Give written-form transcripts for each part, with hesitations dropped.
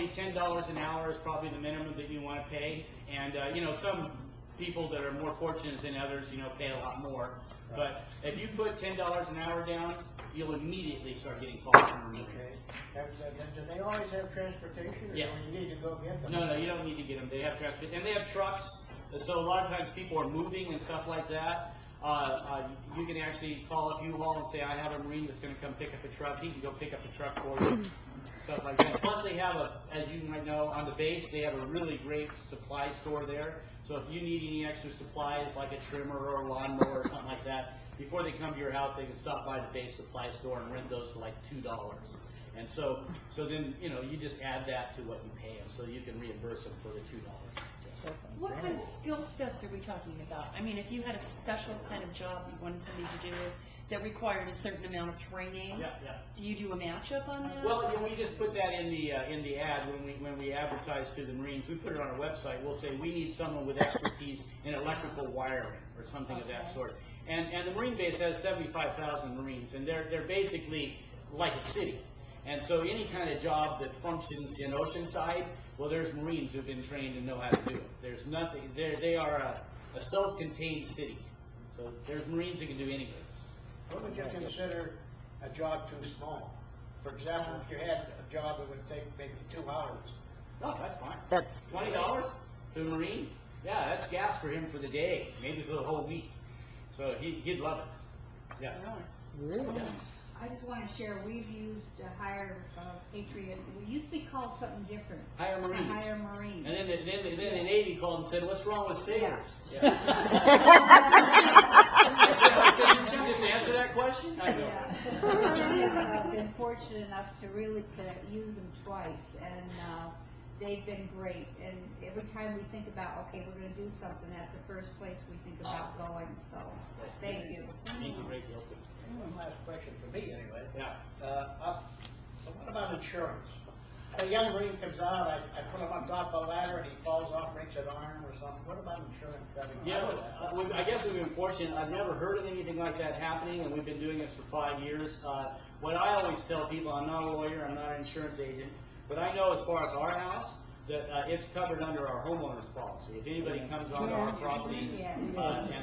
probably $10 an hour is probably the minimum that you want to pay. And you know, some people that are more fortunate than others, you know, pay a lot more. But if you put $10 an hour down, you'll immediately start getting calls from the Marine. Do they always have transportation, or Yeah. do you need to go get them? No, you don't need to get them. They have transportation, and they have trucks. So a lot of times people are moving and stuff like that. You can actually call up U-Haul and say, I have a Marine that's going to come pick up a truck. He can go pick up a truck for you, stuff like that. Plus they have as you might know, on the base, they have a really great supply store there. So if you need any extra supplies, like a trimmer or a lawnmower or something like that, before they come to your house, they can stop by the base supply store and rent those for like $2. And so then, you know, you just add that to what you pay them, so you can reimburse them for the $2. What kind of skill sets are we talking about? I mean, if you had a special kind of job you wanted somebody to do that required a certain amount of training, do you do a matchup on that? Well, we just put that in the ad when we advertise to the Marines. We put it on our website. We'll say we need someone with expertise in electrical wiring or something of that sort. And the Marine base has 75,000 Marines, and they're basically like a city. And so any kind of job that functions in Oceanside, well, there's Marines who've been trained and know how to do it. There's nothing, they are a self-contained city. So there's Marines that can do anything. What would you consider a job too small? For example, if you had a job that would take maybe 2 hours. Oh, that's fine. That's $20 to a Marine? Yeah, that's gas for him for the day, maybe for the whole week. So he'd love it. Yeah. Really? Yeah. I just want to share, we've used HirePatriot. We used to be called something different. Hire Marines. Hire Marines. And then the Navy called and said, what's wrong with sailors? Yeah. I said, you just answer that question? I know. Yeah. I've been fortunate enough to really use them twice, and they've been great. And every time we think about, okay, we're going to do something, that's the first place we think about going. So, thank you. It means a great deal to me. One last question for me, anyway. Yeah. So what about insurance? A young Marine comes out, I put him on top of a ladder, and he falls off, breaks an arm or something. What about insurance? Yeah, I guess we've been fortunate. I've never heard of anything like that happening, and we've been doing this for 5 years. What I always tell people, I'm not a lawyer, I'm not an insurance agent, but I know as far as our house, that it's covered under our homeowner's policy. If anybody comes onto our property and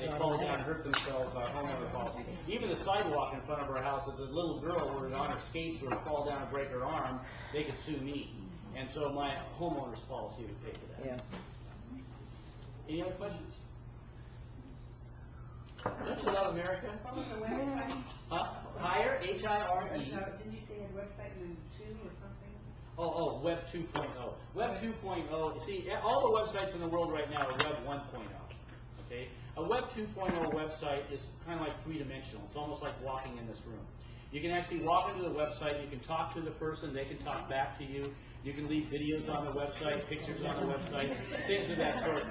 they fall down and hurt themselves, our homeowner policy. Even the sidewalk in front of our house, if the little girl were on her skates or fall down and break her arm, they could sue me. And so my homeowner's policy would pay for that. Yeah. Any other questions? Don't you love America? What was the website? Huh? Hire, H-I-R-E. Did you say a website in 2 or something? Oh, Web 2.0. Web 2.0, see, all the websites in the world right now are Web 1.0, okay? A Web 2.0 website is kind of like three-dimensional. It's almost like walking in this room. You can actually walk into the website, you can talk to the person, they can talk back to you, you can leave videos on the website, pictures on the website, things of that sort.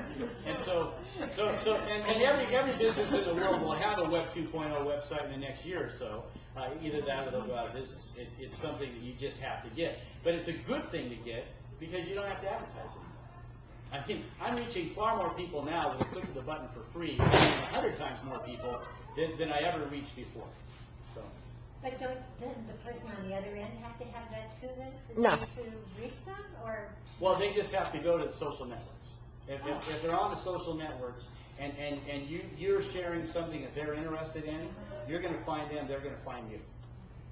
And every business in the world will have a Web 2.0 website in the next year or so. Either that or they'll go out of business. It's something that you just have to get. But it's a good thing to get because you don't have to advertise anymore. I mean, I'm reaching far more people now with a click of the button for free, 100 times more people than I ever reached before. So. But doesn't the person on the other end have to have that too then to reach them, or? Well, they just have to go to the social networks. If they're on the social networks and you're sharing something that they're interested in, you're going to find them, they're going to find you.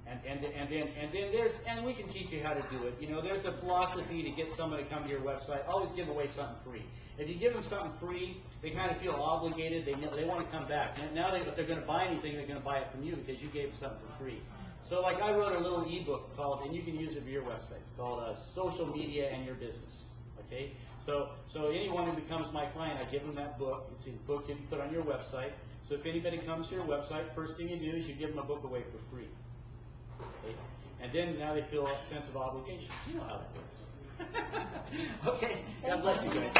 And then we can teach you how to do it. You know, there's a philosophy to get someone to come to your website. Always give away something free. If you give them something free, they kind of feel obligated. They want to come back. Now if they're going to buy anything, they're going to buy it from you because you gave them something for free. So like I wrote a little ebook called, and you can use it for your website, it's called Social Media and Your Business. Okay? So anyone who becomes my client, I give them that book. It's a book you can put on your website. So if anybody comes to your website, first thing you do is you give them a book away for free. Okay? And then now they feel a sense of obligation. You know how that works. Okay. God bless you guys.